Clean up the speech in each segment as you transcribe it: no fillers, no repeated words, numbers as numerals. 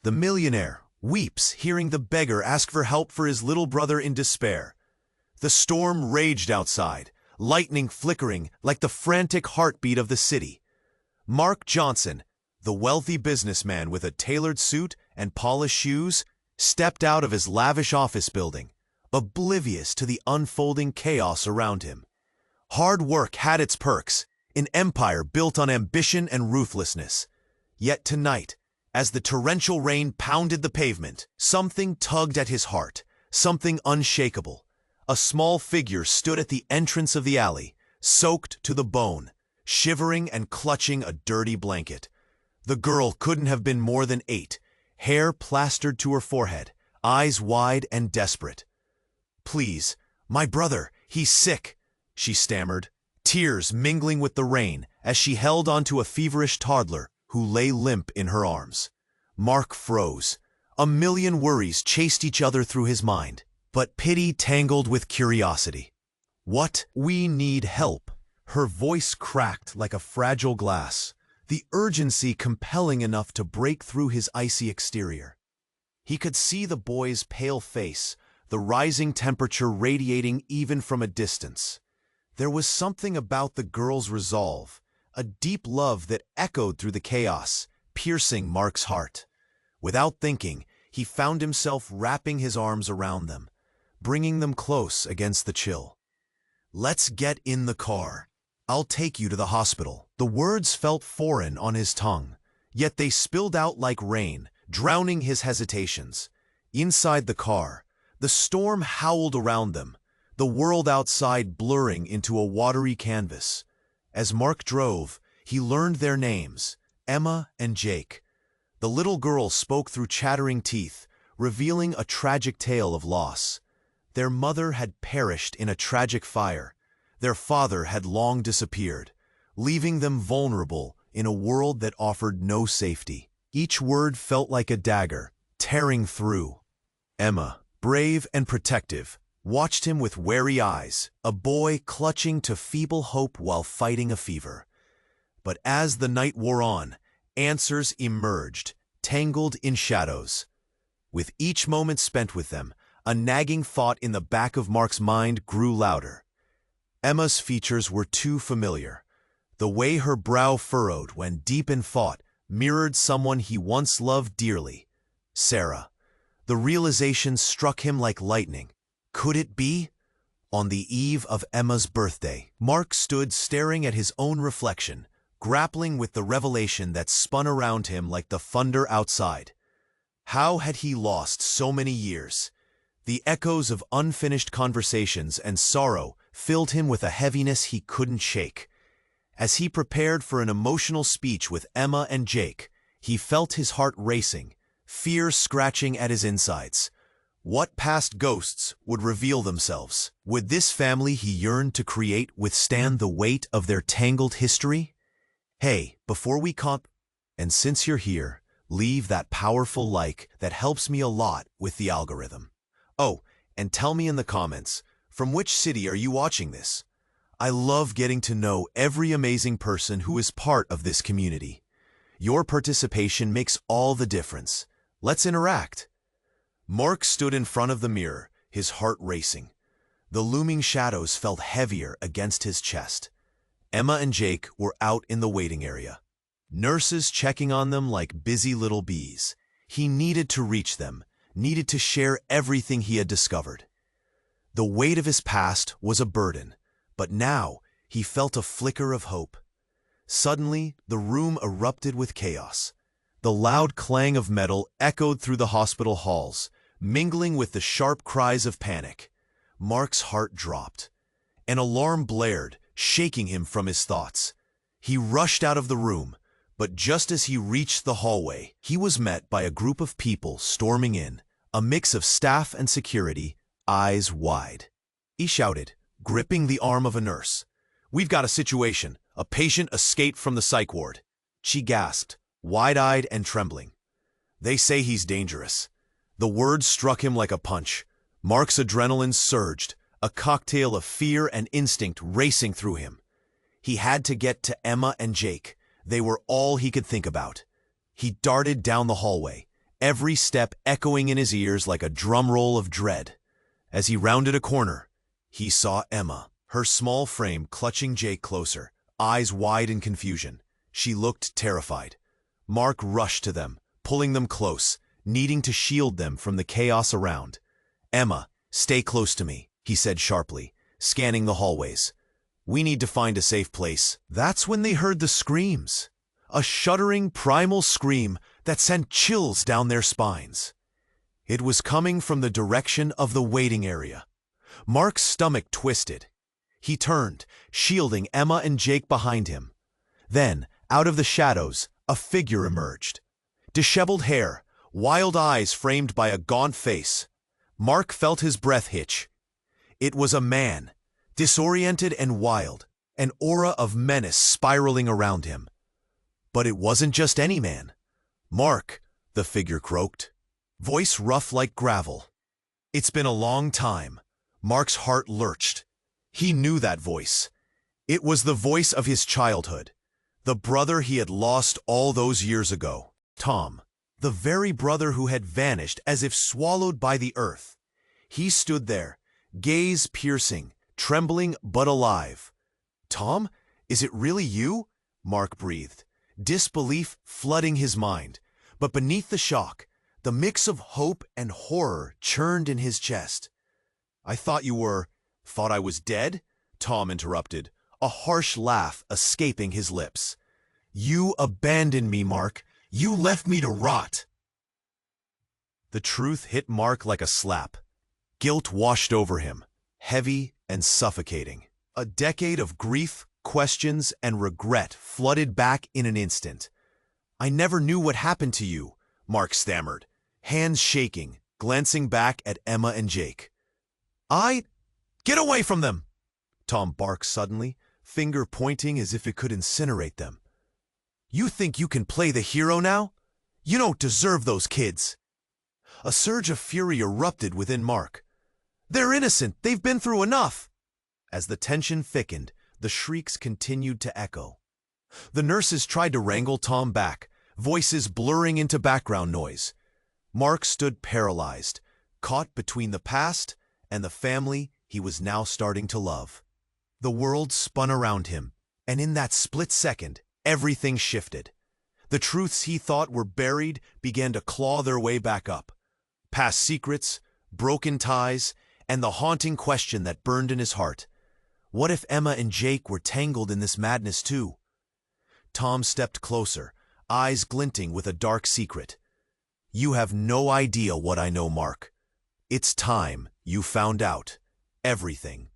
The millionaire weeps, hearing the beggar ask for help for his little brother in despair. The storm raged outside, lightning flickering like the frantic heartbeat of the city. Mark Johnson, the wealthy businessman with a tailored suit and polished shoes, stepped out of his lavish office building, oblivious to the unfolding chaos around him. Hard work had its perks, an empire built on ambition and ruthlessness. Yet tonight, as the torrential rain pounded the pavement, something tugged at his heart, something unshakable. A small figure stood at the entrance of the alley, soaked to the bone, shivering and clutching a dirty blanket. The girl couldn't have been more than 8, hair plastered to her forehead, eyes wide and desperate. "Please, my brother, he's sick," she stammered, tears mingling with the rain as she held onto a feverish toddler who lay limp in her arms. Mark froze. A million worries chased each other through his mind, but pity tangled with curiosity. "What? We need help." Her voice cracked like a fragile glass, the urgency compelling enough to break through his icy exterior. He could see the boy's pale face, the rising temperature radiating even from a distance. There was something about the girl's resolve, a deep love that echoed through the chaos, piercing Mark's heart. Without thinking, he found himself wrapping his arms around them, bringing them close against the chill. "Let's get in the car. I'll take you to the hospital." The words felt foreign on his tongue, yet they spilled out like rain, drowning his hesitations. Inside the car, the storm howled around them, the world outside blurring into a watery canvas. As Mark drove, he learned their names, Emma and Jake. The little girl spoke through chattering teeth, revealing a tragic tale of loss. Their mother had perished in a tragic fire. Their father had long disappeared, leaving them vulnerable in a world that offered no safety. Each word felt like a dagger, tearing through. Emma, brave and protective, watched him with wary eyes, a boy clutching to feeble hope while fighting a fever. But as the night wore on, answers emerged, tangled in shadows. With each moment spent with them, a nagging thought in the back of Mark's mind grew louder. Emma's features were too familiar. The way her brow furrowed when deep in thought mirrored someone he once loved dearly, Sarah. The realization struck him like lightning. Could it be? On the eve of Emma's birthday, Mark stood staring at his own reflection, grappling with the revelation that spun around him like the thunder outside. How had he lost so many years? The echoes of unfinished conversations and sorrow filled him with a heaviness he couldn't shake. As he prepared for an emotional speech with Emma and Jake, he felt his heart racing, fear scratching at his insides. What past ghosts would reveal themselves? Would this family he yearned to create withstand the weight of their tangled history? Hey, before we and since you're here, leave that powerful like that helps me a lot with the algorithm. Oh, and tell me in the comments, from which city are you watching this? I love getting to know every amazing person who is part of this community. Your participation makes all the difference. Let's interact. Mark stood in front of the mirror, his heart racing. The looming shadows felt heavier against his chest. Emma and Jake were out in the waiting area, nurses checking on them like busy little bees. He needed to reach them, needed to share everything he had discovered. The weight of his past was a burden, but now he felt a flicker of hope. Suddenly, the room erupted with chaos. The loud clang of metal echoed through the hospital halls, mingling with the sharp cries of panic. Mark's heart dropped. An alarm blared, shaking him from his thoughts. He rushed out of the room, but just as he reached the hallway, he was met by a group of people storming in, a mix of staff and security, eyes wide. He shouted, gripping the arm of a nurse. "We've got a situation. A patient escaped from the psych ward." She gasped, wide-eyed and trembling. "They say he's dangerous." The words struck him like a punch. Mark's adrenaline surged, a cocktail of fear and instinct racing through him. He had to get to Emma and Jake. They were all he could think about. He darted down the hallway, every step echoing in his ears like a drum roll of dread. As he rounded a corner, he saw Emma, her small frame clutching Jake closer, eyes wide in confusion. She looked terrified. Mark rushed to them, pulling them close, needing to shield them from the chaos around. "Emma, stay close to me," he said sharply, scanning the hallways. "We need to find a safe place." That's when they heard the screams. A shuddering, primal scream that sent chills down their spines. It was coming from the direction of the waiting area. Mark's stomach twisted. He turned, shielding Emma and Jake behind him. Then, out of the shadows, a figure emerged. Disheveled hair, wild eyes framed by a gaunt face. Mark felt his breath hitch. It was a man, disoriented and wild, an aura of menace spiraling around him. But it wasn't just any man. "Mark," the figure croaked, voice rough like gravel. "It's been a long time." Mark's heart lurched. He knew that voice. It was the voice of his childhood, the brother he had lost all those years ago. Tom, the very brother who had vanished as if swallowed by the earth. He stood there, gaze piercing, trembling but alive. "Tom, is it really you?" Mark breathed, disbelief flooding his mind. But beneath the shock, the mix of hope and horror churned in his chest. "I thought you thought I was dead?" Tom interrupted, a harsh laugh escaping his lips. "You abandoned me, Mark. You left me to rot." The truth hit Mark like a slap. Guilt washed over him, heavy and suffocating. A decade of grief, questions, and regret flooded back in an instant. "I never knew what happened to you," Mark stammered, hands shaking, glancing back at Emma and Jake. Get away from them!" Tom barked suddenly, finger pointing as if it could incinerate them. "You think you can play the hero now? You don't deserve those kids." A surge of fury erupted within Mark. "They're innocent. They've been through enough." As the tension thickened, the shrieks continued to echo. The nurses tried to wrangle Tom back, voices blurring into background noise. Mark stood paralyzed, caught between the past and the family he was now starting to love. The world spun around him, and in that split second, everything shifted. The truths he thought were buried began to claw their way back up. Past secrets, broken ties, and the haunting question that burned in his heart. What if Emma and Jake were tangled in this madness too? Tom stepped closer, eyes glinting with a dark secret. "You have no idea what I know, Mark. It's time you found out everything."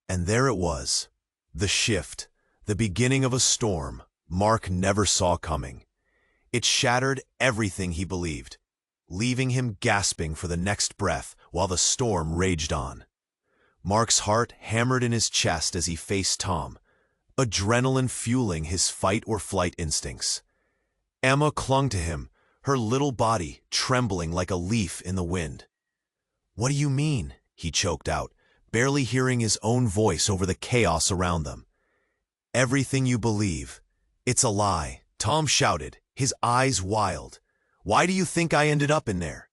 And there it was, the shift, the beginning of a storm Mark never saw coming. It shattered everything he believed, leaving him gasping for the next breath while the storm raged on. Mark's heart hammered in his chest as he faced Tom, adrenaline fueling his fight-or-flight instincts. Emma clung to him, her little body trembling like a leaf in the wind. "What do you mean?" he choked out, barely hearing his own voice over the chaos around them. "Everything you believe, it's a lie," Tom shouted, his eyes wild. "Why do you think I ended up in there?"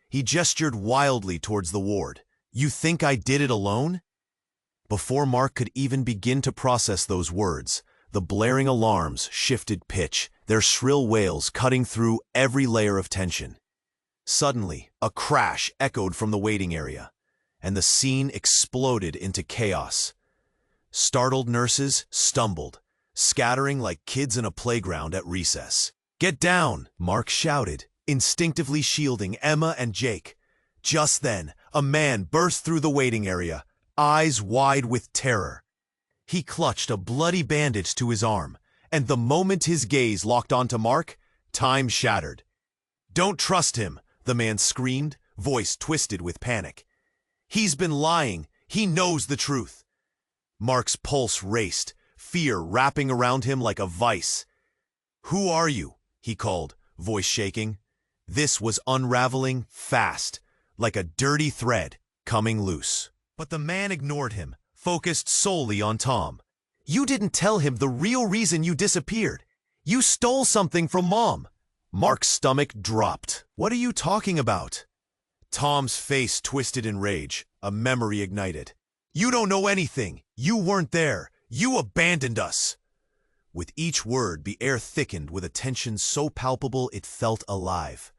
He gestured wildly towards the ward. "You think I did it alone?" Before Mark could even begin to process those words, the blaring alarms shifted pitch, their shrill wails cutting through every layer of tension. Suddenly, a crash echoed from the waiting area, and the scene exploded into chaos. Startled nurses stumbled, scattering like kids in a playground at recess. "Get down!" Mark shouted, instinctively shielding Emma and Jake. Just then, a man burst through the waiting area, eyes wide with terror. He clutched a bloody bandage to his arm, and the moment his gaze locked onto Mark, time shattered. "Don't trust him," the man screamed, voice twisted with panic. "He's been lying. He knows the truth." Mark's pulse raced, fear wrapping around him like a vice. "Who are you?" he called, voice shaking. This was unraveling fast, like a dirty thread coming loose. But the man ignored him, focused solely on Tom. "You didn't tell him the real reason you disappeared. You stole something from Mom." Mark's stomach dropped. "What are you talking about?" Tom's face twisted in rage. A memory ignited. "You don't know anything. You weren't there. You abandoned us." With each word, the air thickened with a tension so palpable it felt alive.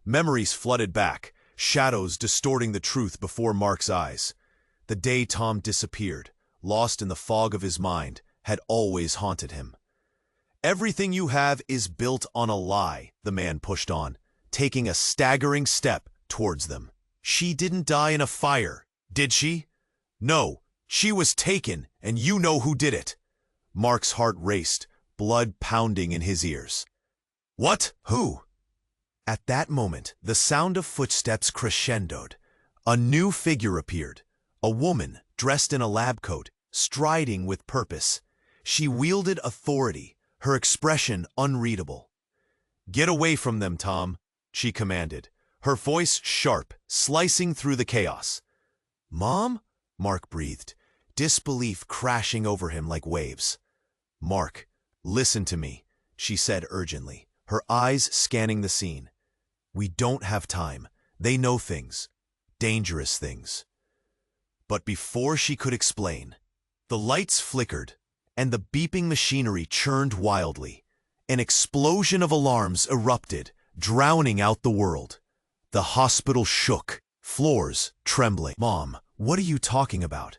Memories flooded back, shadows distorting the truth before Mark's eyes. The day Tom disappeared, lost in the fog of his mind, had always haunted him. "Everything you have is built on a lie," the man pushed on, taking a staggering step towards them. "She didn't die in a fire, did she? No, she was taken, and you know who did it." Mark's heart raced, blood pounding in his ears. "What? Who?" At that moment, the sound of footsteps crescendoed. A new figure appeared, a woman dressed in a lab coat, striding with purpose. She wielded authority, her expression unreadable. "Get away from them, Tom," she commanded, her voice sharp, slicing through the chaos. "Mom?" Mark breathed, disbelief crashing over him like waves. "Mark, listen to me," she said urgently, her eyes scanning the scene. "We don't have time. They know things. Dangerous things." But before she could explain, the lights flickered, and the beeping machinery churned wildly. An explosion of alarms erupted, drowning out the world. The hospital shook, floors trembling. "Mom, what are you talking about?"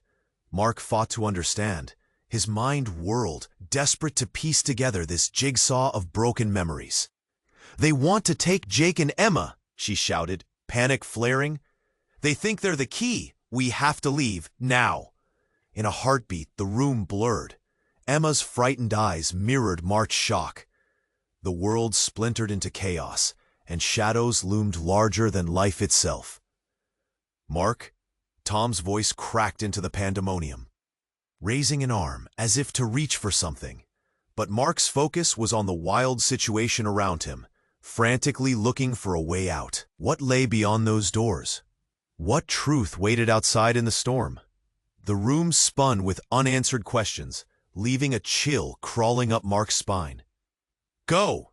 Mark fought to understand. His mind whirled, desperate to piece together this jigsaw of broken memories. "They want to take Jake and Emma," she shouted, panic flaring. "They think they're the key. We have to leave, now." In a heartbeat, the room blurred. Emma's frightened eyes mirrored Mark's shock. The world splintered into chaos, and shadows loomed larger than life itself. "Mark?" Tom's voice cracked into the pandemonium, raising an arm as if to reach for something. But Mark's focus was on the wild situation around him, frantically looking for a way out. What lay beyond those doors? What truth waited outside in the storm? The room spun with unanswered questions, leaving a chill crawling up Mark's spine. "Go!"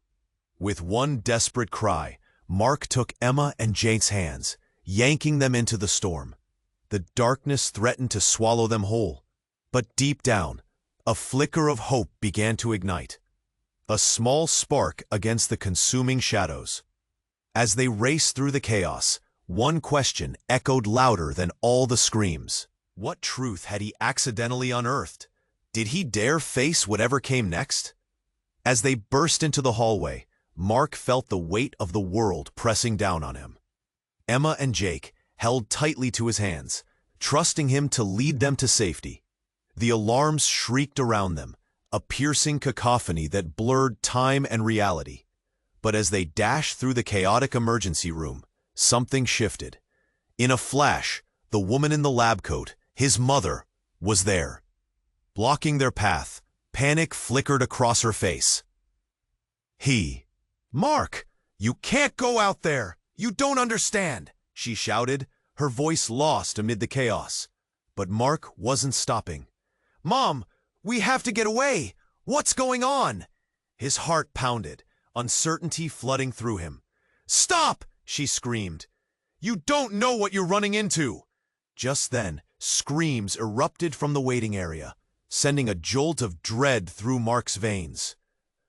With one desperate cry, Mark took Emma and Jake's hands, yanking them into the storm. The darkness threatened to swallow them whole. But deep down, a flicker of hope began to ignite. A small spark against the consuming shadows. As they raced through the chaos, one question echoed louder than all the screams. What truth had he accidentally unearthed? Did he dare face whatever came next? As they burst into the hallway, Mark felt the weight of the world pressing down on him. Emma and Jake held tightly to his hands, trusting him to lead them to safety. The alarms shrieked around them, a piercing cacophony that blurred time and reality. But as they dashed through the chaotic emergency room, something shifted. In a flash, the woman in the lab coat, his mother, was there. Blocking their path, panic flickered across her face. "Mark, you can't go out there! You don't understand!" she shouted, her voice lost amid the chaos. But Mark wasn't stopping. "Mom, we have to get away! What's going on?" His heart pounded, uncertainty flooding through him. "Stop!" she screamed. "You don't know what you're running into!" Just then, screams erupted from the waiting area, sending a jolt of dread through Mark's veins.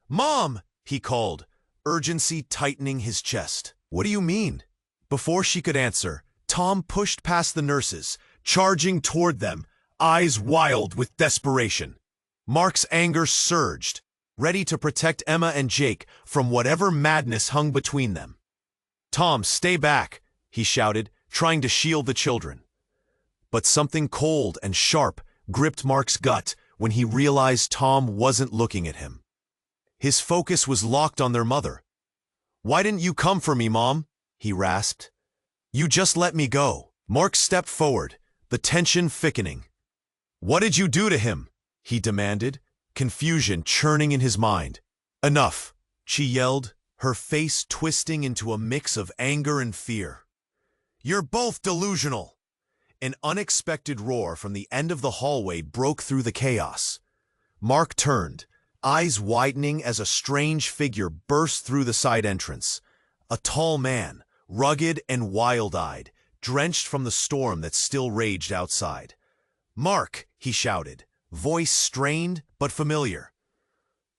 "Mom!" he called, urgency tightening his chest. "What do you mean?" Before she could answer, Tom pushed past the nurses, charging toward them, eyes wild with desperation. Mark's anger surged, ready to protect Emma and Jake from whatever madness hung between them. "Tom, stay back," he shouted, trying to shield the children. But something cold and sharp gripped Mark's gut when he realized Tom wasn't looking at him. His focus was locked on their mother. "Why didn't you come for me, Mom?" he rasped. "You just let me go." Mark stepped forward, the tension thickening. "What did you do to him?" he demanded, confusion churning in his mind. "Enough," she yelled, her face twisting into a mix of anger and fear. "You're both delusional." An unexpected roar from the end of the hallway broke through the chaos. Mark turned, eyes widening as a strange figure burst through the side entrance. A tall man, rugged and wild-eyed, drenched from the storm that still raged outside. "Mark!" he shouted, voice strained but familiar.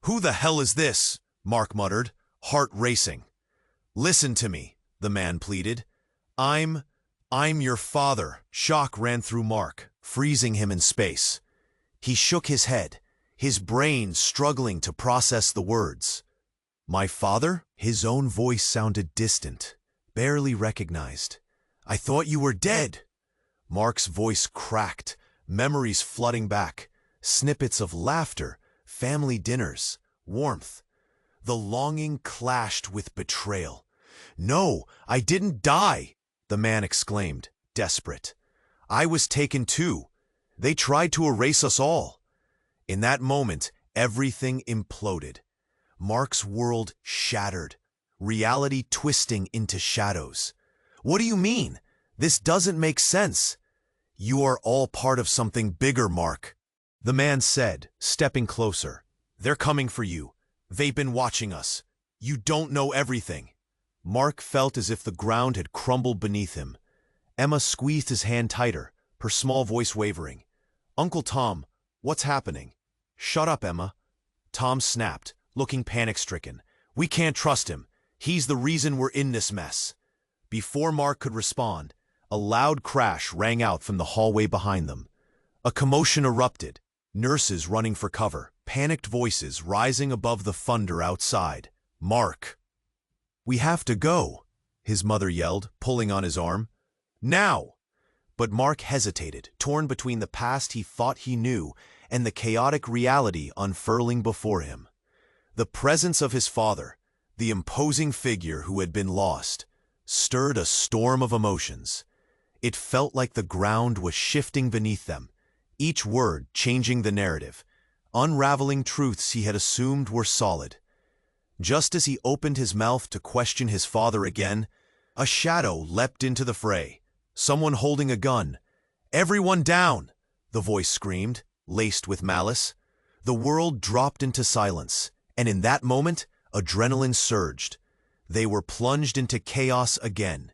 "Who the hell is this?" Mark muttered, heart racing. "Listen to me," the man pleaded. I'm your father." Shock ran through Mark, freezing him in space. He shook his head, his brain struggling to process the words. "My father?" His own voice sounded distant, barely recognized. "I thought you were dead." Mark's voice cracked, memories flooding back, snippets of laughter, family dinners, warmth. The longing clashed with betrayal. "No, I didn't die," the man exclaimed, desperate. "I was taken too. They tried to erase us all." In that moment, everything imploded. Mark's world shattered, reality twisting into shadows. "What do you mean? This doesn't make sense." "You are all part of something bigger, Mark," the man said, stepping closer. "They're coming for you. They've been watching us. You don't know everything." Mark felt as if the ground had crumbled beneath him. Emma squeezed his hand tighter, her small voice wavering. "Uncle Tom, what's happening?" "Shut up, Emma," Tom snapped, looking panic-stricken. "We can't trust him. He's the reason we're in this mess." Before Mark could respond, a loud crash rang out from the hallway behind them. A commotion erupted, nurses running for cover, panicked voices rising above the thunder outside. "Mark!" "We have to go," his mother yelled, pulling on his arm. "Now!" But Mark hesitated, torn between the past he thought he knew and the chaotic reality unfurling before him. The presence of his father, the imposing figure who had been lost, stirred a storm of emotions. It felt like the ground was shifting beneath them, each word changing the narrative, unraveling truths he had assumed were solid. Just as he opened his mouth to question his father again, a shadow leapt into the fray, someone holding a gun. "Everyone down!" the voice screamed, laced with malice. The world dropped into silence, and in that moment, adrenaline surged. They were plunged into chaos again.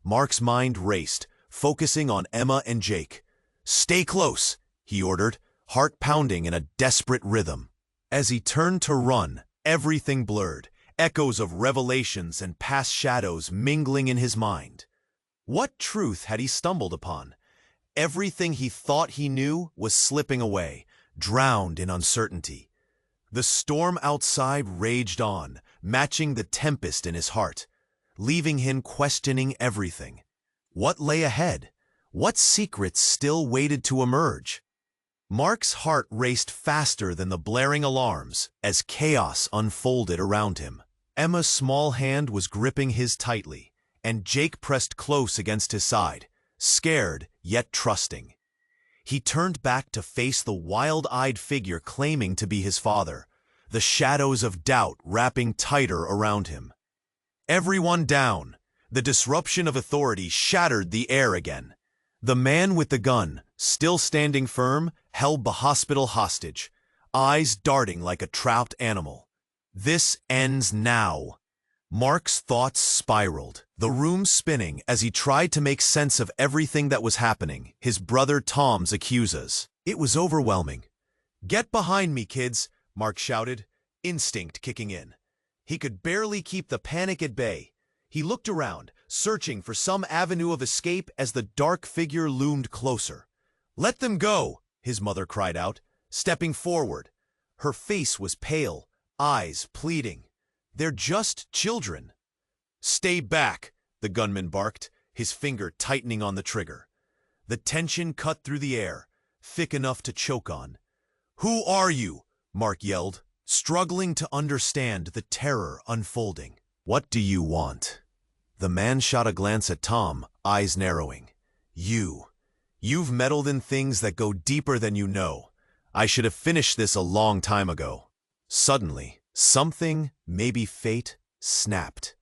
Mark's mind raced, focusing on Emma and Jake. "Stay close," he ordered, heart pounding in a desperate rhythm. As he turned to run, everything blurred, echoes of revelations and past shadows mingling in his mind. What truth had he stumbled upon? Everything he thought he knew was slipping away, drowned in uncertainty. The storm outside raged on, matching the tempest in his heart, leaving him questioning everything. What lay ahead? What secrets still waited to emerge? Mark's heart raced faster than the blaring alarms as chaos unfolded around him. Emma's small hand was gripping his tightly, and Jake pressed close against his side, scared yet trusting. He turned back to face the wild-eyed figure claiming to be his father, the shadows of doubt wrapping tighter around him. "Everyone down!" The disruption of authority shattered the air again. The man with the gun, still standing firm, held the hospital hostage, eyes darting like a trapped animal. "This ends now." Mark's thoughts spiraled, the room spinning as he tried to make sense of everything that was happening, his brother Tom's accusers. It was overwhelming. "Get behind me, kids," Mark shouted, instinct kicking in. He could barely keep the panic at bay. He looked around, searching for some avenue of escape as the dark figure loomed closer. "Let them go," his mother cried out, stepping forward. Her face was pale, eyes pleading. "They're just children." "Stay back," the gunman barked, his finger tightening on the trigger. The tension cut through the air, thick enough to choke on. "Who are you?" Mark yelled, struggling to understand the terror unfolding. "What do you want?" The man shot a glance at Tom, eyes narrowing. You've meddled in things that go deeper than you know. I should have finished this a long time ago." Suddenly, something, maybe fate, snapped.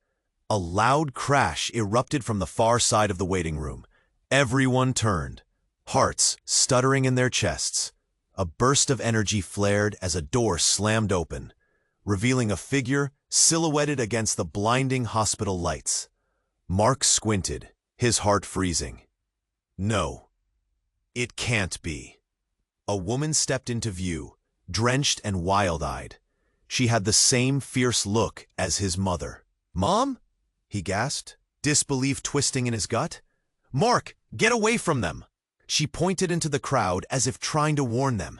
A loud crash erupted from the far side of the waiting room. Everyone turned, hearts stuttering in their chests. A burst of energy flared as a door slammed open, revealing a figure silhouetted against the blinding hospital lights. Mark squinted, his heart freezing. No, it can't be. A woman stepped into view, drenched and wild-eyed. She had the same fierce look as his mother. "Mom?" he gasped, disbelief twisting in his gut. "Mark, get away from them!" She pointed into the crowd as if trying to warn them.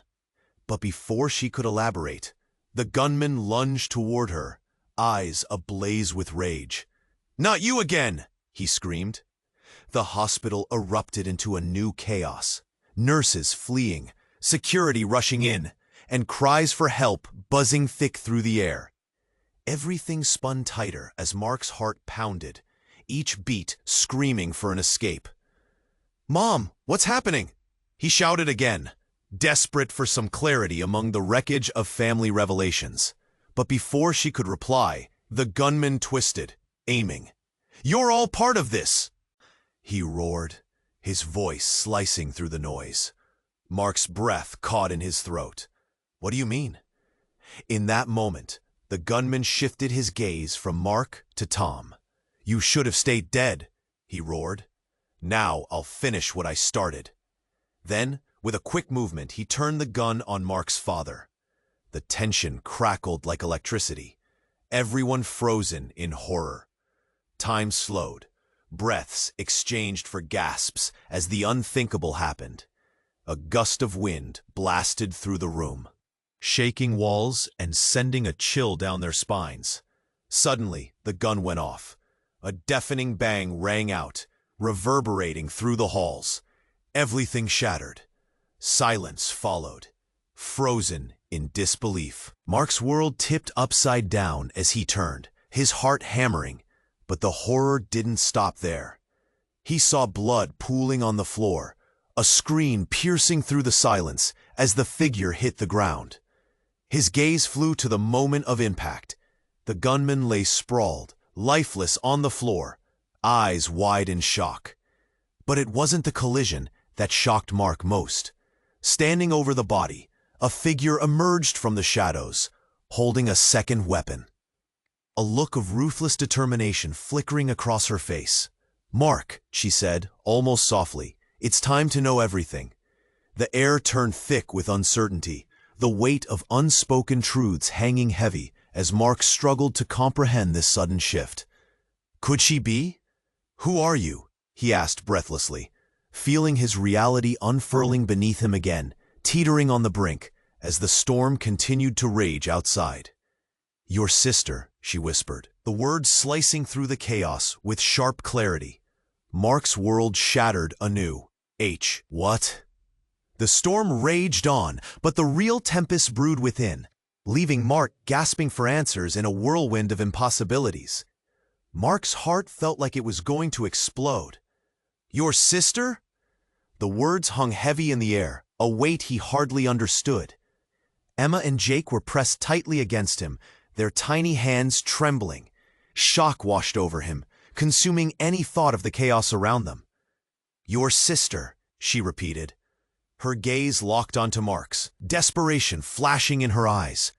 But before she could elaborate, the gunman lunged toward her, eyes ablaze with rage. "Not you again!" he screamed. The hospital erupted into a new chaos. Nurses fleeing, security rushing in, and cries for help buzzing thick through the air. Everything spun tighter as Mark's heart pounded, each beat screaming for an escape. "Mom, what's happening?" he shouted again, desperate for some clarity among the wreckage of family revelations. But before she could reply, the gunman twisted, aiming. "You're all part of this!" he roared, his voice slicing through the noise. Mark's breath caught in his throat. "What do you mean?" In that moment, the gunman shifted his gaze from Mark to Tom. "You should have stayed dead," he roared. "Now I'll finish what I started." Then, with a quick movement, he turned the gun on Mark's father. The tension crackled like electricity, everyone frozen in horror. Time slowed, breaths exchanged for gasps as the unthinkable happened. A gust of wind blasted through the room, shaking walls and sending a chill down their spines. Suddenly, the gun went off. A deafening bang rang out, reverberating through the halls. Everything shattered. Silence followed, frozen in disbelief. Mark's world tipped upside down as he turned, his heart hammering, but the horror didn't stop there. He saw blood pooling on the floor, a scream piercing through the silence as the figure hit the ground. His gaze flew to the moment of impact. The gunman lay sprawled, lifeless on the floor, eyes wide in shock. But it wasn't the collision that shocked Mark most. Standing over the body, a figure emerged from the shadows, holding a second weapon. A look of ruthless determination flickering across her face. "Mark," she said, almost softly, "it's time to know everything." The air turned thick with uncertainty, the weight of unspoken truths hanging heavy as Mark struggled to comprehend this sudden shift. Could she be? "Who are you?" he asked breathlessly, feeling his reality unfurling beneath him again, teetering on the brink as the storm continued to rage outside. "Your sister," she whispered, the words slicing through the chaos with sharp clarity. Mark's world shattered anew. What? The storm raged on, but the real tempest brewed within, leaving Mark gasping for answers in a whirlwind of impossibilities. Mark's heart felt like it was going to explode. "Your sister?" The words hung heavy in the air, a weight he hardly understood. Emma and Jake were pressed tightly against him, their tiny hands trembling. Shock washed over him, consuming any thought of the chaos around them. "Your sister," she repeated. Her gaze locked onto Mark's, desperation flashing in her eyes.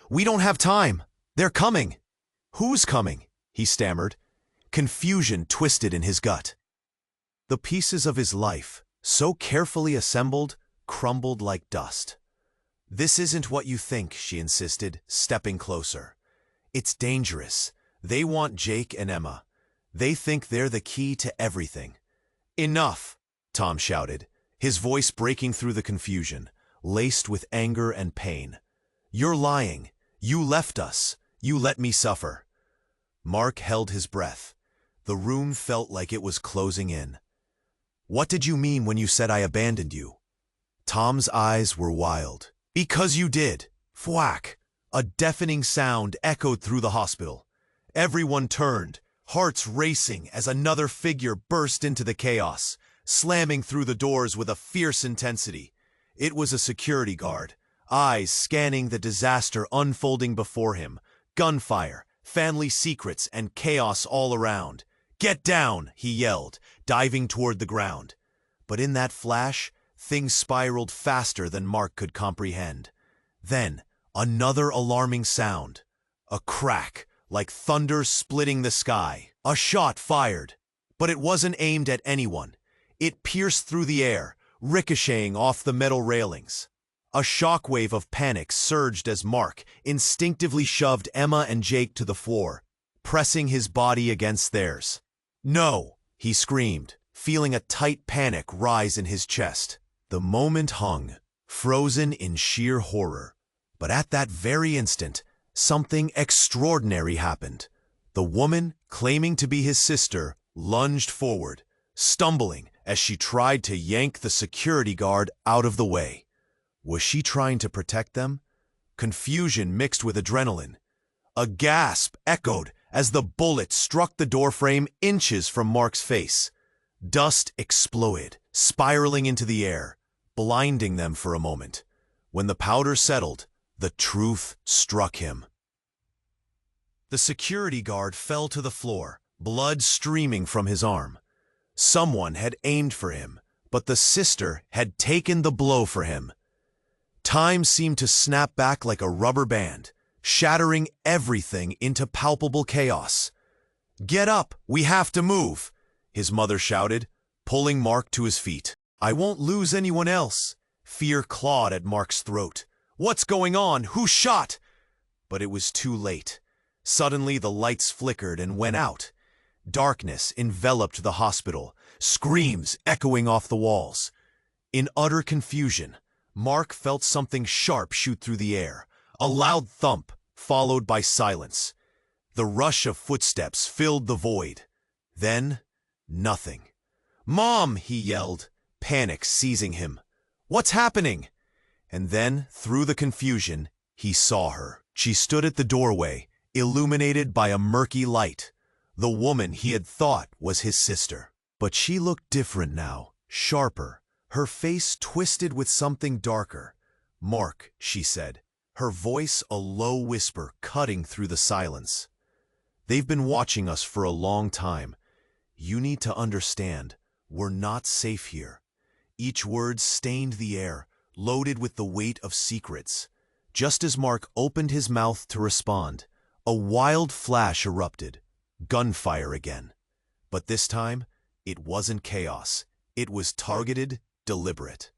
"We don't have time. They're coming." "Who's coming?" he stammered. Confusion twisted in his gut. The pieces of his life, so carefully assembled, crumbled like dust. "This isn't what you think," she insisted, stepping closer. "It's dangerous. They want Jake and Emma. They think they're the key to everything." "Enough!" Tom shouted, his voice breaking through the confusion, laced with anger and pain. "You're lying. You left us. You let me suffer." Mark held his breath. The room felt like it was closing in. "What did you mean when you said I abandoned you?" Tom's eyes were wild. "Because you did." Thwack! A deafening sound echoed through the hospital. Everyone turned, hearts racing as another figure burst into the chaos, slamming through the doors with a fierce intensity. It was a security guard, eyes scanning the disaster unfolding before him. Gunfire, family secrets, and chaos all around. "Get down!" he yelled, diving toward the ground. But in that flash, things spiraled faster than Mark could comprehend. Then, another alarming sound. A crack, like thunder splitting the sky. A shot fired. But it wasn't aimed at anyone. It pierced through the air, ricocheting off the metal railings. A shockwave of panic surged as Mark instinctively shoved Emma and Jake to the floor, pressing his body against theirs. "No!" he screamed, feeling a tight panic rise in his chest. The moment hung, frozen in sheer horror. But at that very instant, something extraordinary happened. The woman, claiming to be his sister, lunged forward, stumbling as she tried to yank the security guard out of the way. Was she trying to protect them? Confusion mixed with adrenaline. A gasp echoed as the bullet struck the doorframe inches from Mark's face. Dust exploded, spiraling into the air, blinding them for a moment. When the powder settled, the truth struck him. The security guard fell to the floor, blood streaming from his arm. Someone had aimed for him, but the sister had taken the blow for him. Time seemed to snap back like a rubber band, shattering everything into palpable chaos. "Get up! We have to move!" his mother shouted, pulling Mark to his feet. "I won't lose anyone else." Fear clawed at Mark's throat. "What's going on? Who shot?" But it was too late. Suddenly the lights flickered and went out. Darkness enveloped the hospital, screams echoing off the walls. In utter confusion, Mark felt something sharp shoot through the air. A loud thump, followed by silence. The rush of footsteps filled the void. Then, nothing. "Mom!" he yelled, panic seizing him. "What's happening?" And then, through the confusion, he saw her. She stood at the doorway, illuminated by a murky light. The woman he had thought was his sister. But she looked different now, sharper, her face twisted with something darker. "Mark," she said, her voice a low whisper cutting through the silence. "They've been watching us for a long time. You need to understand, we're not safe here." Each word stained the air, loaded with the weight of secrets. Just as Mark opened his mouth to respond, a wild flash erupted. Gunfire again. But this time, it wasn't chaos. It was targeted, deliberate.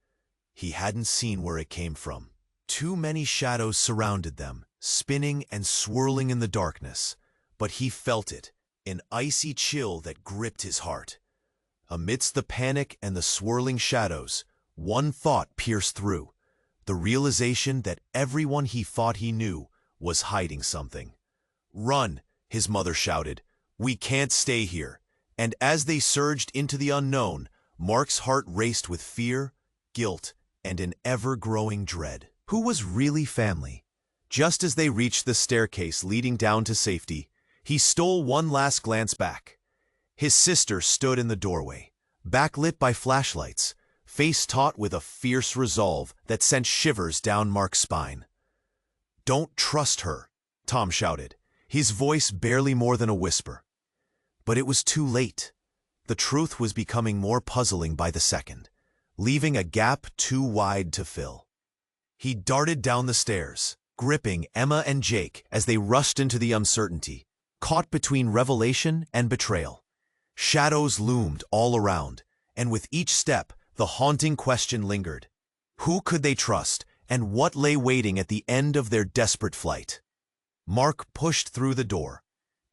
He hadn't seen where it came from. Too many shadows surrounded them, spinning and swirling in the darkness. But he felt it, an icy chill that gripped his heart. Amidst the panic and the swirling shadows, one thought pierced through. The realization that everyone he thought he knew was hiding something. "Run!" his mother shouted. "We can't stay here." And as they surged into the unknown, Mark's heart raced with fear, guilt, and an ever-growing dread. Who was really family? Just as they reached the staircase leading down to safety, he stole one last glance back. His sister stood in the doorway, backlit by flashlights, face taut with a fierce resolve that sent shivers down Mark's spine. "Don't trust her," Tom shouted, his voice barely more than a whisper. But it was too late. The truth was becoming more puzzling by the second, leaving a gap too wide to fill. He darted down the stairs, gripping Emma and Jake as they rushed into the uncertainty, caught between revelation and betrayal. Shadows loomed all around, and with each step, the haunting question lingered. Who could they trust, and what lay waiting at the end of their desperate flight? Mark pushed through the door.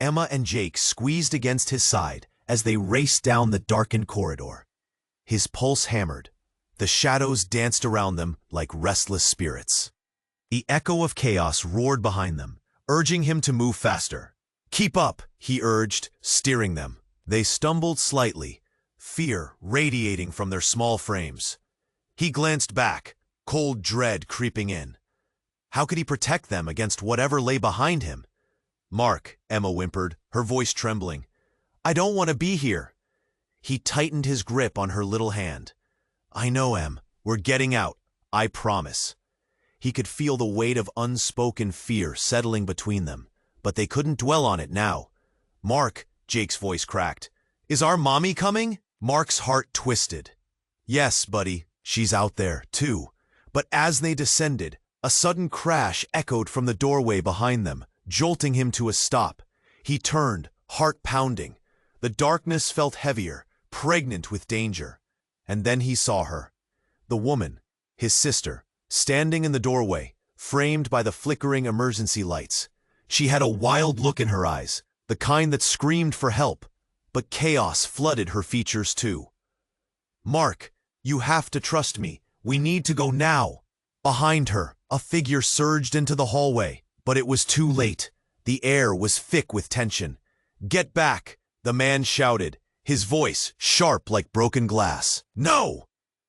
Emma and Jake squeezed against his side as they raced down the darkened corridor. His pulse hammered. The shadows danced around them like restless spirits. The echo of chaos roared behind them, urging him to move faster. "Keep up," he urged, steering them. They stumbled slightly, fear radiating from their small frames. He glanced back, cold dread creeping in. How could he protect them against whatever lay behind him? "Mark," Emma whimpered, her voice trembling. "I don't want to be here." He tightened his grip on her little hand. "I know, Em. We're getting out. I promise." He could feel the weight of unspoken fear settling between them, but they couldn't dwell on it now. "Mark," Jake's voice cracked. "Is our mommy coming?" Mark's heart twisted. "Yes, buddy. She's out there, too. But as they descended, a sudden crash echoed from the doorway behind them, jolting him to a stop. He turned, heart pounding. The darkness felt heavier, pregnant with danger. And then he saw her. The woman, his sister, standing in the doorway, framed by the flickering emergency lights. She had a wild look in her eyes, the kind that screamed for help, but chaos flooded her features too. "Mark, you have to trust me. We need to go now." Behind her, a figure surged into the hallway, but it was too late. The air was thick with tension. "Get back," the man shouted, his voice sharp like broken glass. "No!"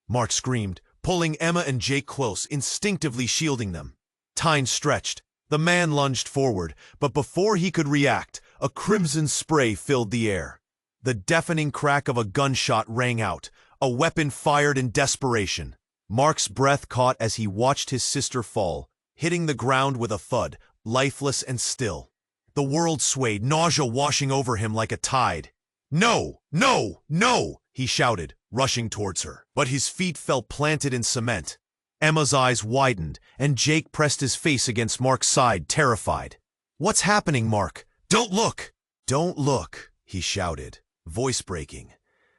Mark screamed, pulling Emma and Jake close, instinctively shielding them. Time stretched. The man lunged forward, but before he could react, a crimson spray filled the air. The deafening crack of a gunshot rang out, a weapon fired in desperation. Mark's breath caught as he watched his sister fall, hitting the ground with a thud, lifeless and still. The world swayed, nausea washing over him like a tide. "No! No! No!" he shouted, rushing towards her. But his feet fell planted in cement. Emma's eyes widened, and Jake pressed his face against Mark's side, terrified. "What's happening, Mark? Don't look!" "Don't look," he shouted, voice breaking.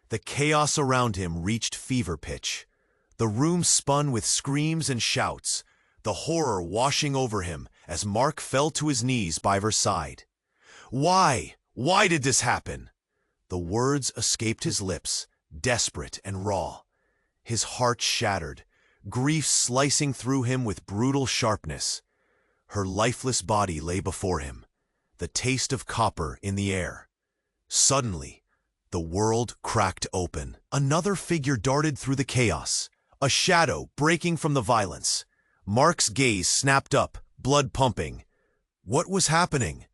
The chaos around him reached fever pitch. The room spun with screams and shouts, the horror washing over him as Mark fell to his knees by her side. "Why? Why did this happen?" The words escaped his lips, desperate and raw. His heart shattered, grief slicing through him with brutal sharpness. Her lifeless body lay before him, the taste of copper in the air. Suddenly, the world cracked open. Another figure darted through the chaos, a shadow breaking from the violence. Mark's gaze snapped up, blood pumping. What was happening?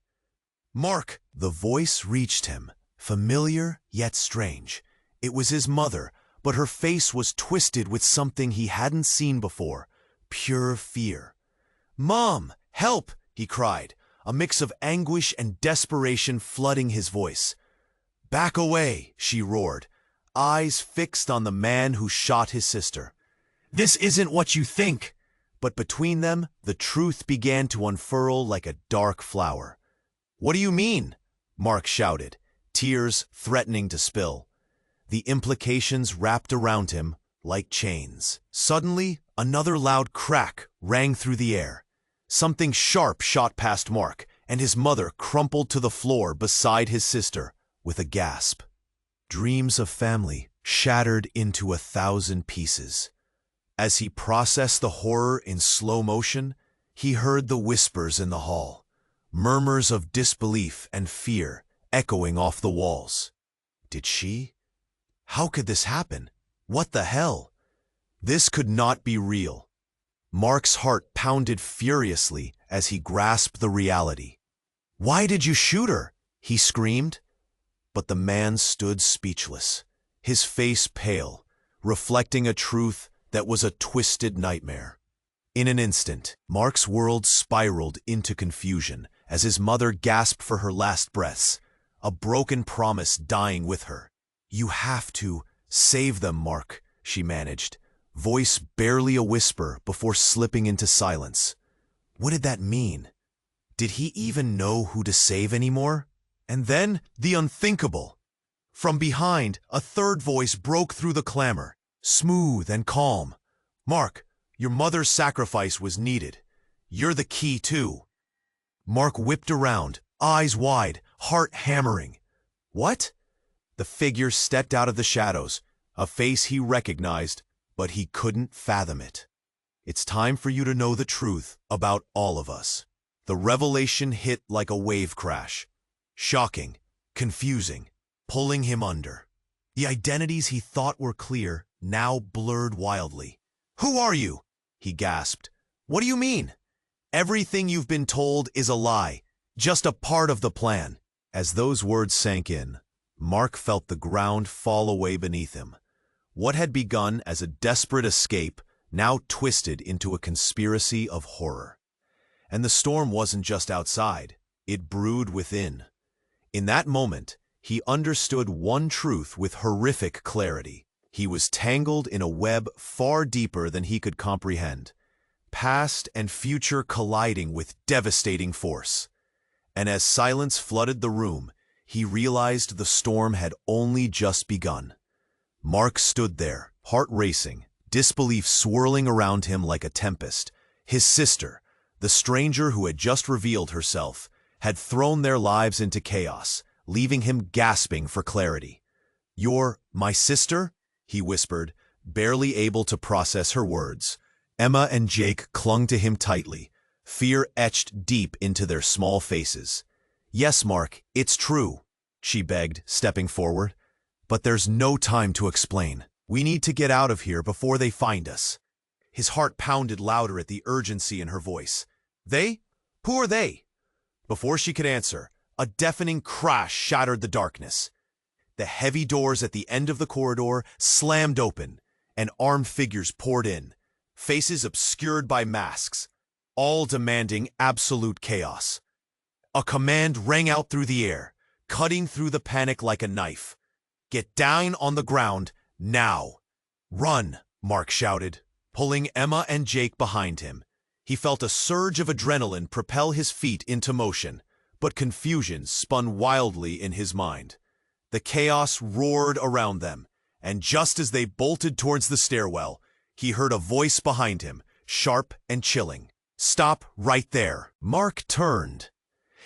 "Mark!" The voice reached him, familiar yet strange. It was his mother, but her face was twisted with something he hadn't seen before, pure fear. "Mom, help!" he cried, a mix of anguish and desperation flooding his voice. "Back away!" she roared, eyes fixed on the man who shot his sister. "This isn't what you think!" But between them, the truth began to unfurl like a dark flower. "What do you mean?" Mark shouted, tears threatening to spill. The implications wrapped around him like chains. Suddenly, another loud crack rang through the air. Something sharp shot past Mark, and his mother crumpled to the floor beside his sister with a gasp. Dreams of family shattered into 1,000 pieces. As he processed the horror in slow motion, he heard the whispers in the hall, murmurs of disbelief and fear echoing off the walls. Did she? How could this happen? What the hell? This could not be real. Mark's heart pounded furiously as he grasped the reality. "Why did you shoot her?" he screamed. But the man stood speechless, his face pale, reflecting a truth that was a twisted nightmare. In an instant, Mark's world spiraled into confusion as his mother gasped for her last breaths, a broken promise dying with her. "You have to save them, Mark," she managed, voice barely a whisper before slipping into silence. What did that mean? Did he even know who to save anymore? And then, the unthinkable. From behind, a third voice broke through the clamor, smooth and calm. "Mark, your mother's sacrifice was needed. You're the key, too." Mark whipped around, eyes wide, heart hammering. "What?" The figure stepped out of the shadows, a face he recognized, but he couldn't fathom it. "It's time for you to know the truth about all of us." The revelation hit like a wave crash. Shocking, confusing, pulling him under. The identities he thought were clear now blurred wildly. "Who are you?" he gasped. "What do you mean?" "Everything you've been told is a lie, just a part of the plan." As those words sank in, Mark felt the ground fall away beneath him. What had begun as a desperate escape now twisted into a conspiracy of horror. And the storm wasn't just outside, it brewed within. In that moment, he understood one truth with horrific clarity. He was tangled in a web far deeper than he could comprehend, past and future colliding with devastating force. And as silence flooded the room, he realized the storm had only just begun. Mark stood there, heart racing, disbelief swirling around him like a tempest. His sister, the stranger who had just revealed herself, had thrown their lives into chaos, leaving him gasping for clarity. "You're my sister?" he whispered, barely able to process her words. Emma and Jake clung to him tightly, fear etched deep into their small faces. "Yes, Mark, it's true," she begged, stepping forward. "But there's no time to explain. We need to get out of here before they find us." His heart pounded louder at the urgency in her voice. "They? Who are they?" Before she could answer, a deafening crash shattered the darkness. The heavy doors at the end of the corridor slammed open, and armed figures poured in, faces obscured by masks, all demanding absolute chaos. A command rang out through the air, cutting through the panic like a knife. "Get down on the ground, now!" "Run!" Mark shouted, pulling Emma and Jake behind him. He felt a surge of adrenaline propel his feet into motion, but confusion spun wildly in his mind. The chaos roared around them, and just as they bolted towards the stairwell, he heard a voice behind him, sharp and chilling. "Stop right there!" Mark turned.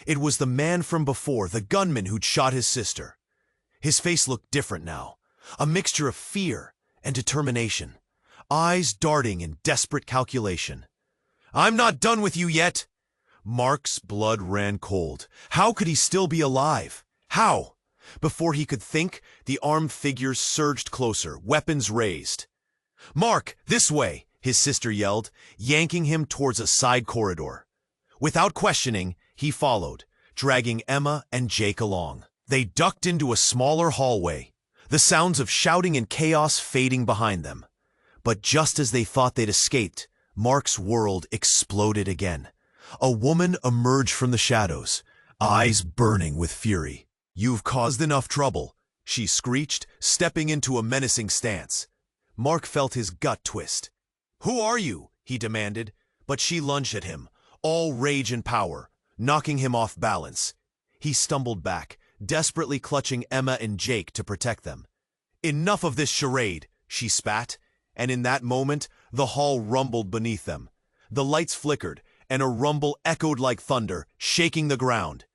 It was the man from before, the gunman who'd shot his sister. His face looked different now, a mixture of fear and determination, eyes darting in desperate calculation. "I'm not done with you yet!" Mark's blood ran cold. How could he still be alive? How? Before he could think, the armed figures surged closer, weapons raised. "Mark, this way!" his sister yelled, yanking him towards a side corridor. Without questioning, he followed, dragging Emma and Jake along. They ducked into a smaller hallway, the sounds of shouting and chaos fading behind them. But just as they thought they'd escaped, Mark's world exploded again. A woman emerged from the shadows, eyes burning with fury. "You've caused enough trouble," she screeched, stepping into a menacing stance. Mark felt his gut twist. "Who are you?" he demanded, but she lunged at him, all rage and power, knocking him off balance. He stumbled back, desperately clutching Emma and Jake to protect them. "Enough of this charade," she spat, and in that moment, the hall rumbled beneath them. The lights flickered, and a rumble echoed like thunder, shaking the ground.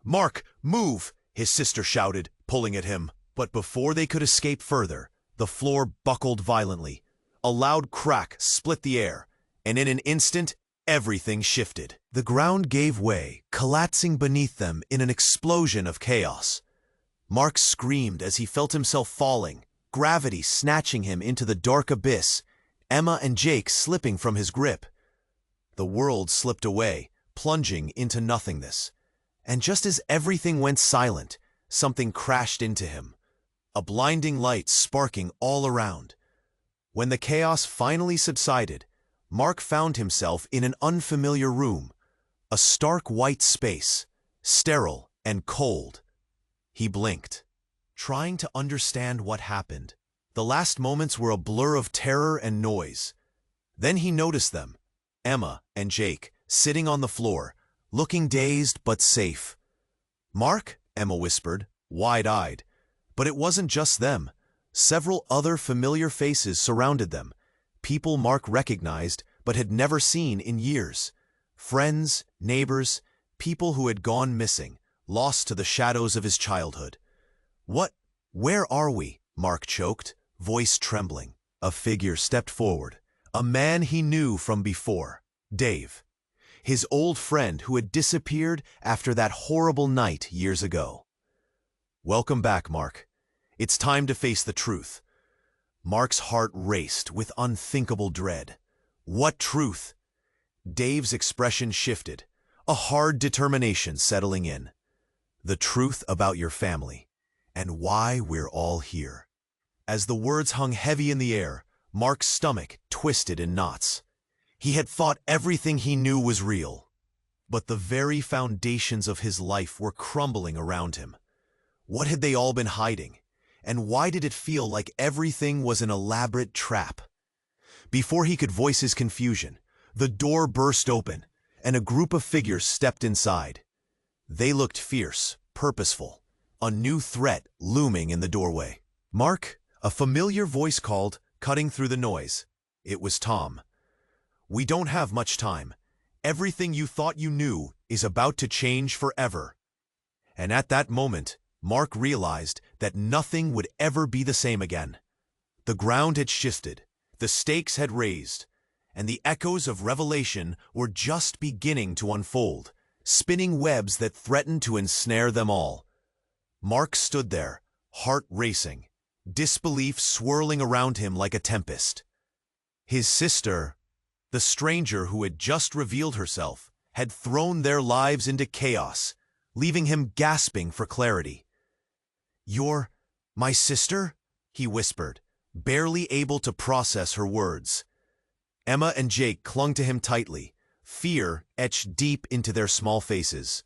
"Mark, move!" his sister shouted, pulling at him. But before they could escape further, the floor buckled violently. A loud crack split the air, and in an instant, everything shifted. The ground gave way, collapsing beneath them in an explosion of chaos. Mark screamed as he felt himself falling, gravity snatching him into the dark abyss, Emma and Jake slipping from his grip. The world slipped away, plunging into nothingness. And just as everything went silent, something crashed into him, a blinding light sparking all around. When the chaos finally subsided, Mark found himself in an unfamiliar room, a stark white space, sterile and cold. He blinked, trying to understand what happened. The last moments were a blur of terror and noise. Then he noticed them, Emma and Jake, sitting on the floor, looking dazed but safe. "Mark?" Emma whispered, wide-eyed. But it wasn't just them. Several other familiar faces surrounded them, people Mark recognized but had never seen in years. Friends, neighbors, people who had gone missing, lost to the shadows of his childhood. Where are we?" Mark choked, voice trembling. A figure stepped forward, a man he knew from before, Dave, his old friend who had disappeared after that horrible night years ago. "Welcome back, Mark. It's time to face the truth." Mark's heart raced with unthinkable dread. What truth? Dave's expression shifted, a hard determination settling in. "The truth about your family, and why we're all here." As the words hung heavy in the air, Mark's stomach twisted in knots. He had thought everything he knew was real, but the very foundations of his life were crumbling around him. What had they all been hiding? And why did it feel like everything was an elaborate trap? Before he could voice his confusion, the door burst open, and a group of figures stepped inside. They looked fierce, purposeful, a new threat looming in the doorway. "Mark," a familiar voice called, cutting through the noise. It was Tom. "We don't have much time. Everything you thought you knew is about to change forever." And at that moment, Mark realized that nothing would ever be the same again. The ground had shifted, the stakes had raised, and the echoes of revelation were just beginning to unfold, spinning webs that threatened to ensnare them all. Mark stood there, heart racing, disbelief swirling around him like a tempest. His sister, the stranger who had just revealed herself, had thrown their lives into chaos, leaving him gasping for clarity. "You're my sister?" he whispered, barely able to process her words. Emma and Jake clung to him tightly, fear etched deep into their small faces.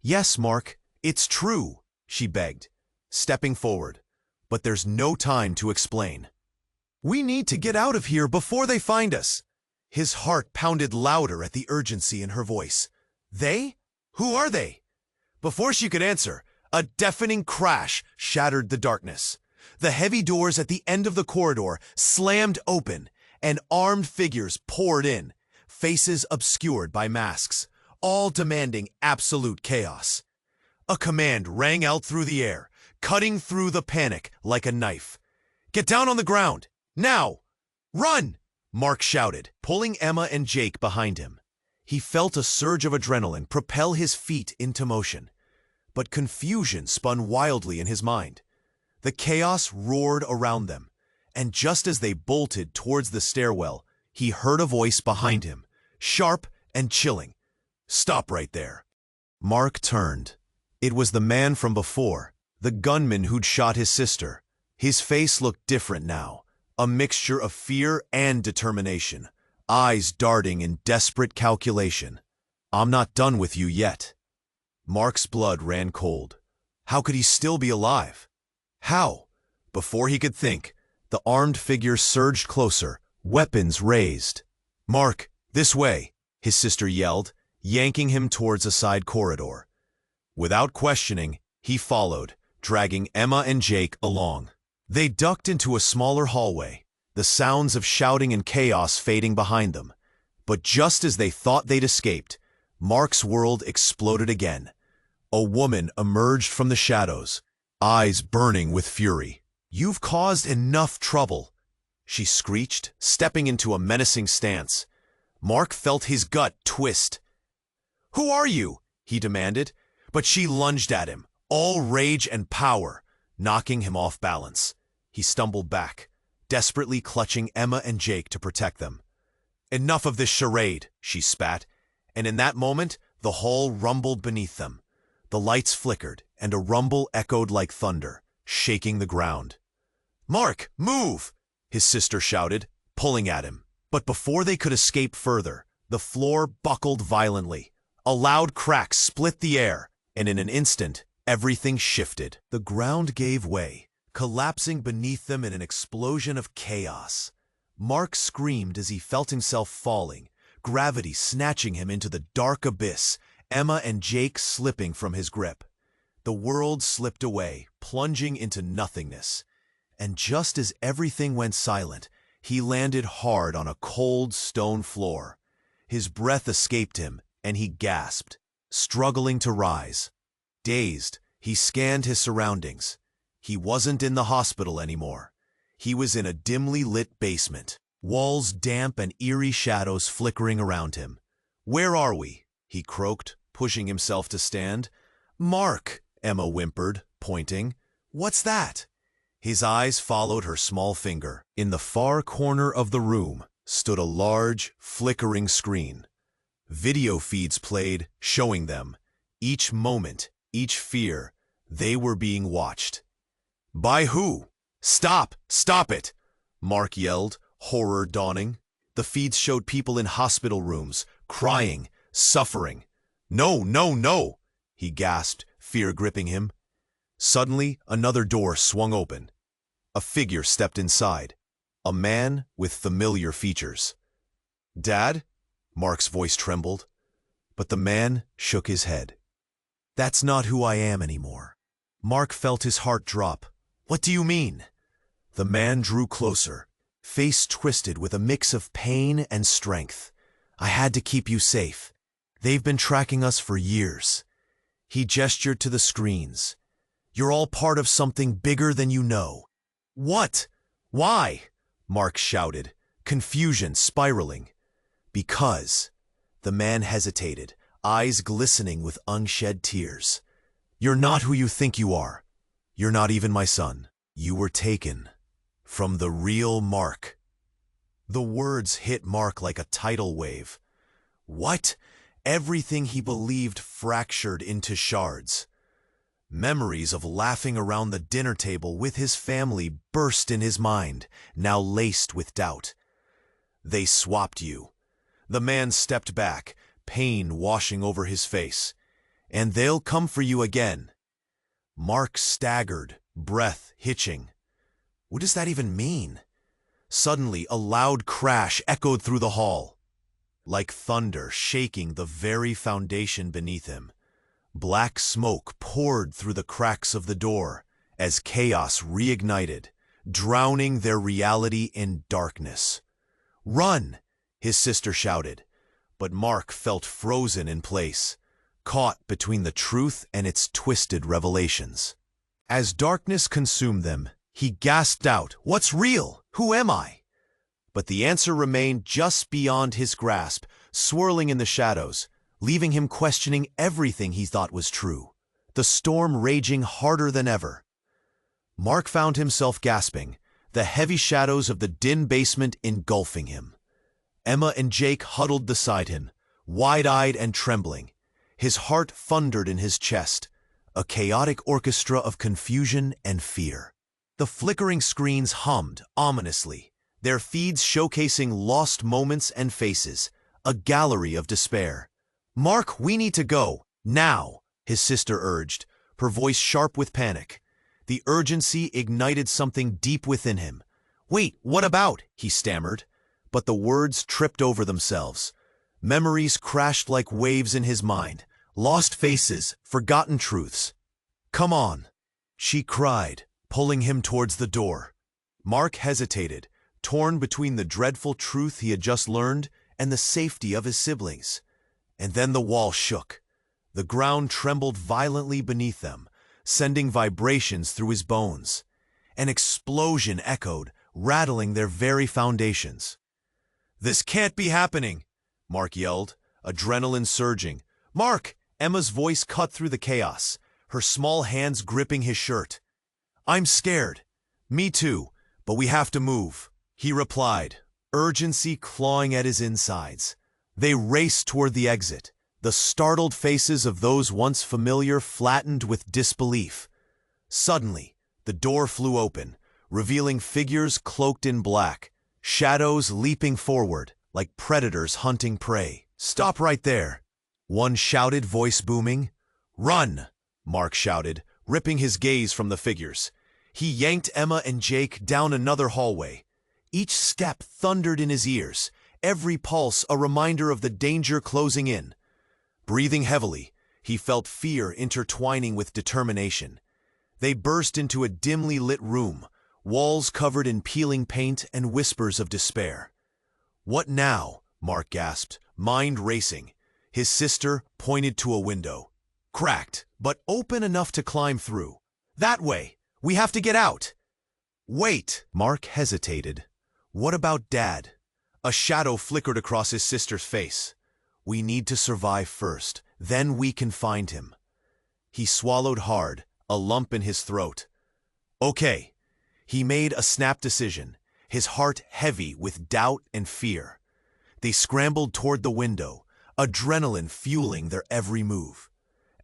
"Yes, Mark, it's true," she begged, stepping forward. "But there's no time to explain. We need to get out of here before they find us." His heart pounded louder at the urgency in her voice. "They? Who are they?" Before she could answer, a deafening crash shattered the darkness. The heavy doors at the end of the corridor slammed open, and armed figures poured in, faces obscured by masks, all demanding absolute chaos. A command rang out through the air, cutting through the panic like a knife. "Get down on the ground! Now! Run!" Mark shouted, pulling Emma and Jake behind him. He felt a surge of adrenaline propel his feet into motion. But confusion spun wildly in his mind. The chaos roared around them, and just as they bolted towards the stairwell, he heard a voice behind him, sharp and chilling. "Stop right there." Mark turned. It was the man from before, the gunman who'd shot his sister. His face looked different now, a mixture of fear and determination, eyes darting in desperate calculation. "I'm not done with you yet." Mark's blood ran cold. How could he still be alive? How? Before he could think, the armed figure surged closer, weapons raised. "Mark, this way," his sister yelled, yanking him towards a side corridor. Without questioning, he followed, dragging Emma and Jake along. They ducked into a smaller hallway, the sounds of shouting and chaos fading behind them. But just as they thought they'd escaped, Mark's world exploded again. A woman emerged from the shadows, eyes burning with fury. "You've caused enough trouble," she screeched, stepping into a menacing stance. Mark felt his gut twist. "Who are you?" he demanded, but she lunged at him, all rage and power, knocking him off balance. He stumbled back, desperately clutching Emma and Jake to protect them. "Enough of this charade," she spat, and in that moment, the hall rumbled beneath them. The lights flickered, and a rumble echoed like thunder, shaking the ground. "Mark, move!" his sister shouted, pulling at him. But before they could escape further, the floor buckled violently. A loud crack split the air, and in an instant, everything shifted. The ground gave way, collapsing beneath them in an explosion of chaos. Mark screamed as he felt himself falling, gravity snatching him into the dark abyss, Emma and Jake slipping from his grip. The world slipped away, plunging into nothingness. And just as everything went silent, he landed hard on a cold stone floor. His breath escaped him, and he gasped, struggling to rise. Dazed, he scanned his surroundings. He wasn't in the hospital anymore. He was in a dimly lit basement, walls damp and eerie shadows flickering around him. "Where are we?" he croaked, pushing himself to stand. "Mark," Emma whimpered, pointing. "What's that?" His eyes followed her small finger. In the far corner of the room stood a large, flickering screen. Video feeds played, showing them, each moment, each fear, they were being watched. "By who?" "Stop! Stop it!" Mark yelled, horror dawning. The feeds showed people in hospital rooms, crying, suffering. "No, no, no!" he gasped, fear gripping him. Suddenly, another door swung open. A figure stepped inside. A man with familiar features. "Dad?" Mark's voice trembled, but the man shook his head. "That's not who I am anymore." Mark felt his heart drop. "What do you mean?" The man drew closer, face twisted with a mix of pain and strength. "I had to keep you safe. They've been tracking us for years." He gestured to the screens. "You're all part of something bigger than you know." "What? Why?" Mark shouted, confusion spiraling. "Because." The man hesitated, eyes glistening with unshed tears. "You're not who you think you are. You're not even my son. You were taken from the real Mark." The words hit Mark like a tidal wave. What? Everything he believed fractured into shards. Memories of laughing around the dinner table with his family burst in his mind, now laced with doubt. "They swapped you." The man stepped back, pain washing over his face. "And they'll come for you again." Mark staggered, breath hitching. What does that even mean? Suddenly, a loud crash echoed through the hall, like thunder shaking the very foundation beneath him. Black smoke poured through the cracks of the door as chaos reignited, drowning their reality in darkness. "Run!" his sister shouted, but Mark felt frozen in place, caught between the truth and its twisted revelations. As darkness consumed them, he gasped out, "What's real? Who am I?" But the answer remained just beyond his grasp, swirling in the shadows, leaving him questioning everything he thought was true. The storm raging harder than ever. Mark found himself gasping, the heavy shadows of the dim basement engulfing him. Emma and Jake huddled beside him, wide-eyed and trembling. His heart thundered in his chest, a chaotic orchestra of confusion and fear. The flickering screens hummed ominously, their feeds showcasing lost moments and faces, a gallery of despair. "Mark, we need to go, now," his sister urged, her voice sharp with panic. The urgency ignited something deep within him. "Wait, what about?" he stammered. But the words tripped over themselves. Memories crashed like waves in his mind, lost faces, forgotten truths. "Come on," she cried, pulling him towards the door. Mark hesitated, torn between the dreadful truth he had just learned and the safety of his siblings. And then the wall shook. The ground trembled violently beneath them, sending vibrations through his bones. An explosion echoed, rattling their very foundations. "This can't be happening," Mark yelled, adrenaline surging. "Mark!" Emma's voice cut through the chaos, her small hands gripping his shirt. "I'm scared." "Me too, but we have to move," he replied, urgency clawing at his insides. They raced toward the exit, the startled faces of those once familiar flattened with disbelief. Suddenly, the door flew open, revealing figures cloaked in black, shadows leaping forward like predators hunting prey. "Stop right there," one shouted, voice booming. "Run!" Mark shouted, ripping his gaze from the figures. He yanked Emma and Jake down another hallway. Each step thundered in his ears, every pulse a reminder of the danger closing in. Breathing heavily, he felt fear intertwining with determination. They burst into a dimly lit room, walls covered in peeling paint and whispers of despair. "What now?" Mark gasped, mind racing. His sister pointed to a window. "Cracked, but open enough to climb through. That way! We have to get out!" "Wait!" Mark hesitated. "What about Dad?" A shadow flickered across his sister's face. "We need to survive first, then we can find him." He swallowed hard, a lump in his throat. "Okay." He made a snap decision, his heart heavy with doubt and fear. They scrambled toward the window, adrenaline fueling their every move.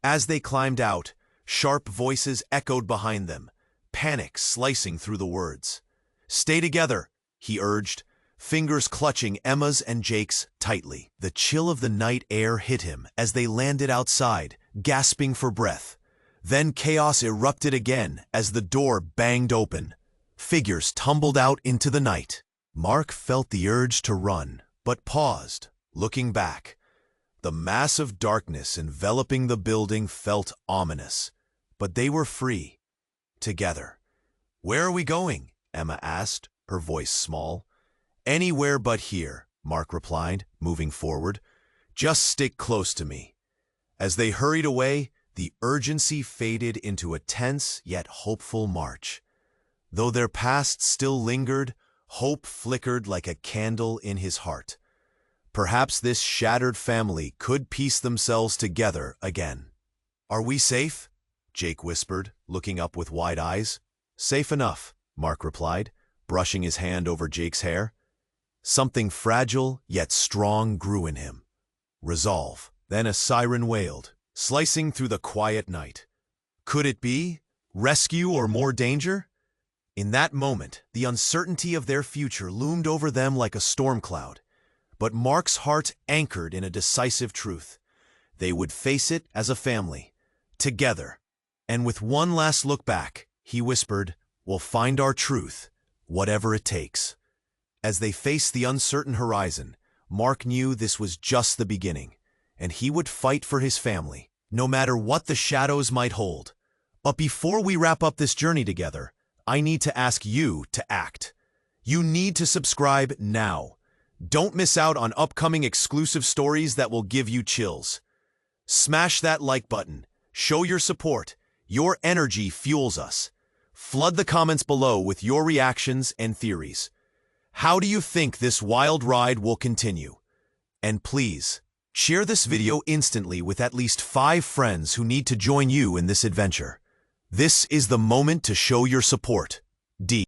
As they climbed out, sharp voices echoed behind them, panic slicing through the words. "Stay together," he urged, fingers clutching Emma's and Jake's tightly. The chill of the night air hit him as they landed outside, gasping for breath. Then chaos erupted again as the door banged open. Figures tumbled out into the night. Mark felt the urge to run, but paused, looking back. The mass of darkness enveloping the building felt ominous, but they were free. Together. "Where are we going?" Emma asked, her voice small. "Anywhere but here," Mark replied, moving forward. "Just stick close to me." As they hurried away, the urgency faded into a tense yet hopeful march. Though their past still lingered, hope flickered like a candle in his heart. Perhaps this shattered family could piece themselves together again. "Are we safe?" Jake whispered, looking up with wide eyes. "Safe enough," Mark replied, brushing his hand over Jake's hair. Something fragile yet strong grew in him. Resolve. Then a siren wailed, slicing through the quiet night. Could it be? Rescue or more danger? In that moment, the uncertainty of their future loomed over them like a storm cloud. But Mark's heart anchored in a decisive truth. They would face it as a family, together. And with one last look back, he whispered, "We'll find our truth, whatever it takes." As they faced the uncertain horizon, Mark knew this was just the beginning, and he would fight for his family, no matter what the shadows might hold. But before we wrap up this journey together, I need to ask you to act. You need to subscribe now. Don't miss out on upcoming exclusive stories that will give you chills. Smash that like button. Show your support. Your energy fuels us. Flood the comments below with your reactions and theories. How do you think this wild ride will continue? And please, share this video instantly with at least 5 friends who need to join you in this adventure. This is the moment to show your support. D.